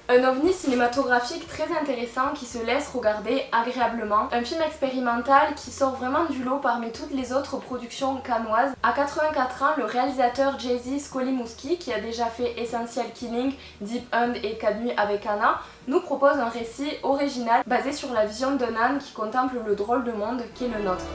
Un ovni cinématographique très intéressant qui se laisse regarder agréablement. Un film expérimental qui sort vraiment du lot parmi toutes les autres productions cannoises. À 84 ans, le réalisateur Jay-Z Skolimowski, qui a déjà fait Essential Killing, Deep End et 4 nuits avec Anna, nous propose un récit original basé sur la vision d'un âne qui contemple le drôle de monde qu'est le nôtre.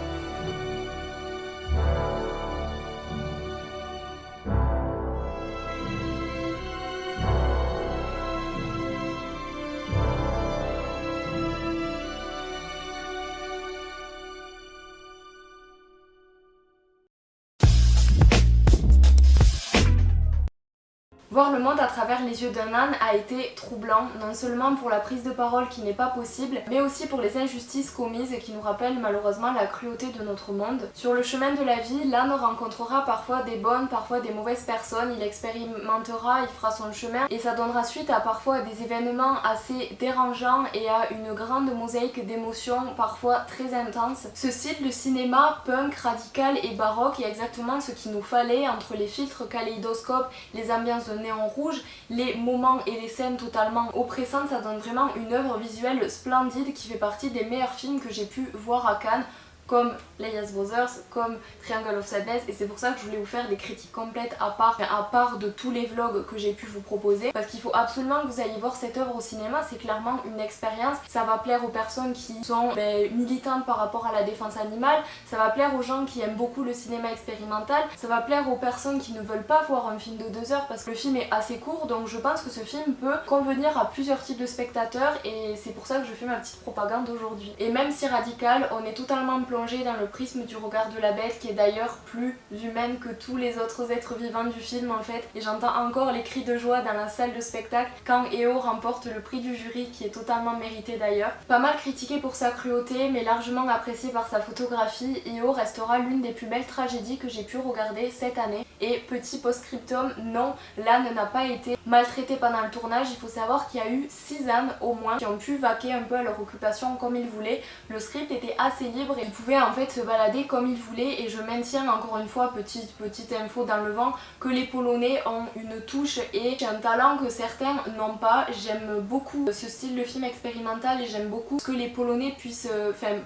Voir le monde à travers les yeux d'un âne a été troublant, non seulement pour la prise de parole qui n'est pas possible, mais aussi pour les injustices commises et qui nous rappellent malheureusement la cruauté de notre monde. Sur le chemin de la vie, l'âne rencontrera parfois des bonnes, parfois des mauvaises personnes, il expérimentera, il fera son chemin et ça donnera suite à parfois des événements assez dérangeants et à une grande mosaïque d'émotions parfois très intenses. Ce style de cinéma punk, radical et baroque est exactement ce qu'il nous fallait entre les filtres kaléidoscopes, les ambiances de néon rouge, les moments et les scènes totalement oppressantes. Ça donne vraiment une œuvre visuelle splendide qui fait partie des meilleurs films que j'ai pu voir à Cannes, comme Leia's Brothers, comme Triangle of Sadness, et c'est pour ça que je voulais vous faire des critiques complètes à part de tous les vlogs que j'ai pu vous proposer, parce qu'il faut absolument que vous alliez voir cette œuvre au cinéma. C'est clairement une expérience, ça va plaire aux personnes qui sont militantes par rapport à la défense animale, ça va plaire aux gens qui aiment beaucoup le cinéma expérimental, ça va plaire aux personnes qui ne veulent pas voir un film de 2 heures parce que le film est assez court, donc je pense que ce film peut convenir à plusieurs types de spectateurs et c'est pour ça que je fais ma petite propagande aujourd'hui. Et même si radical, on est totalement plongé dans le prisme du regard de la bête qui est d'ailleurs plus humaine que tous les autres êtres vivants du film en fait, et j'entends encore les cris de joie dans la salle de spectacle quand Eo remporte le prix du jury qui est totalement mérité d'ailleurs. Pas mal critiqué pour sa cruauté mais largement apprécié par sa photographie, Eo restera l'une des plus belles tragédies que j'ai pu regarder cette année. Et petit post-scriptum, non, l'âne n'a pas été maltraité pendant le tournage. Il faut savoir qu'il y a eu 6 ânes au moins qui ont pu vaquer un peu à leur occupation comme ils voulaient. Le script était assez libre et ils pouvaient en fait se balader comme ils voulaient, et je maintiens encore une fois, petite info dans le vent, que les Polonais ont une touche et un talent que certains n'ont pas. J'aime beaucoup ce style de film expérimental et j'aime beaucoup ce que les Polonais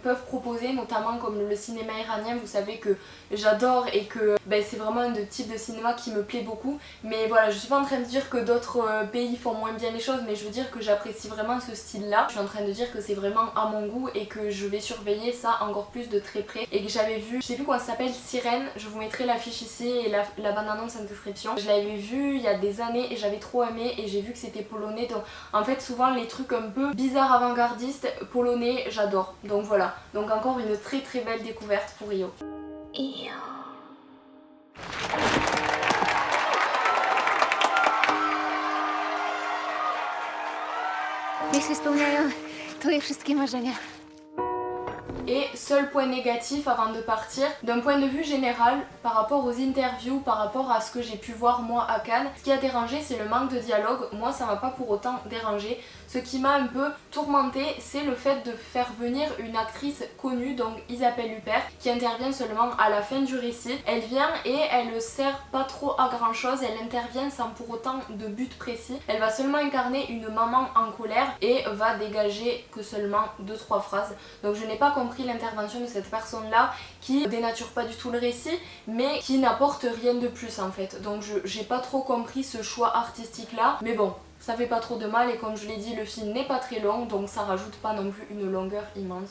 peuvent proposer, notamment comme le cinéma iranien, vous savez que j'adore et que c'est vraiment un type de cinéma qui me plaît beaucoup. Mais voilà, je suis pas en train de dire que d'autres pays font moins bien les choses, mais je veux dire que j'apprécie vraiment ce style là. Je suis en train de dire que c'est vraiment à mon goût et que je vais surveiller ça encore plus de très près, et que j'avais vu, je sais plus comment ça s'appelle, Sirène, je vous mettrai l'affiche ici et la bande-annonce en description. Je l'avais vu il y a des années et j'avais trop aimé, et j'ai vu que c'était polonais, donc en fait souvent les trucs un peu bizarres avant-gardistes polonais j'adore, donc voilà. Donc encore une très très belle découverte pour Io. Niech się spełniają twoje wszystkie marzenia. Et seul point négatif avant de partir, d'un point de vue général, par rapport aux interviews, par rapport à ce que j'ai pu voir moi à Cannes, ce qui a dérangé c'est le manque de dialogue. Moi ça m'a pas pour autant dérangé. Ce qui m'a un peu tourmentée, c'est le fait de faire venir une actrice connue, donc Isabelle Huppert, qui intervient seulement à la fin du récit. Elle vient et elle sert pas trop à grand chose, elle intervient sans pour autant de but précis. Elle va seulement incarner une maman en colère et va dégager que seulement 2-3 phrases. Donc je n'ai pas compris l'intervention de cette personne là qui dénature pas du tout le récit mais qui n'apporte rien de plus en fait. Donc j'ai pas trop compris ce choix artistique là, mais bon, ça fait pas trop de mal et comme je l'ai dit, le film n'est pas très long donc ça rajoute pas non plus une longueur immense.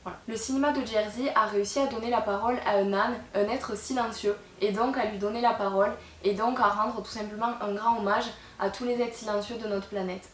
Voilà. Le cinéma de Jerzy a réussi à donner la parole à un âne, un être silencieux, et donc à lui donner la parole et donc à rendre tout simplement un grand hommage à tous les êtres silencieux de notre planète.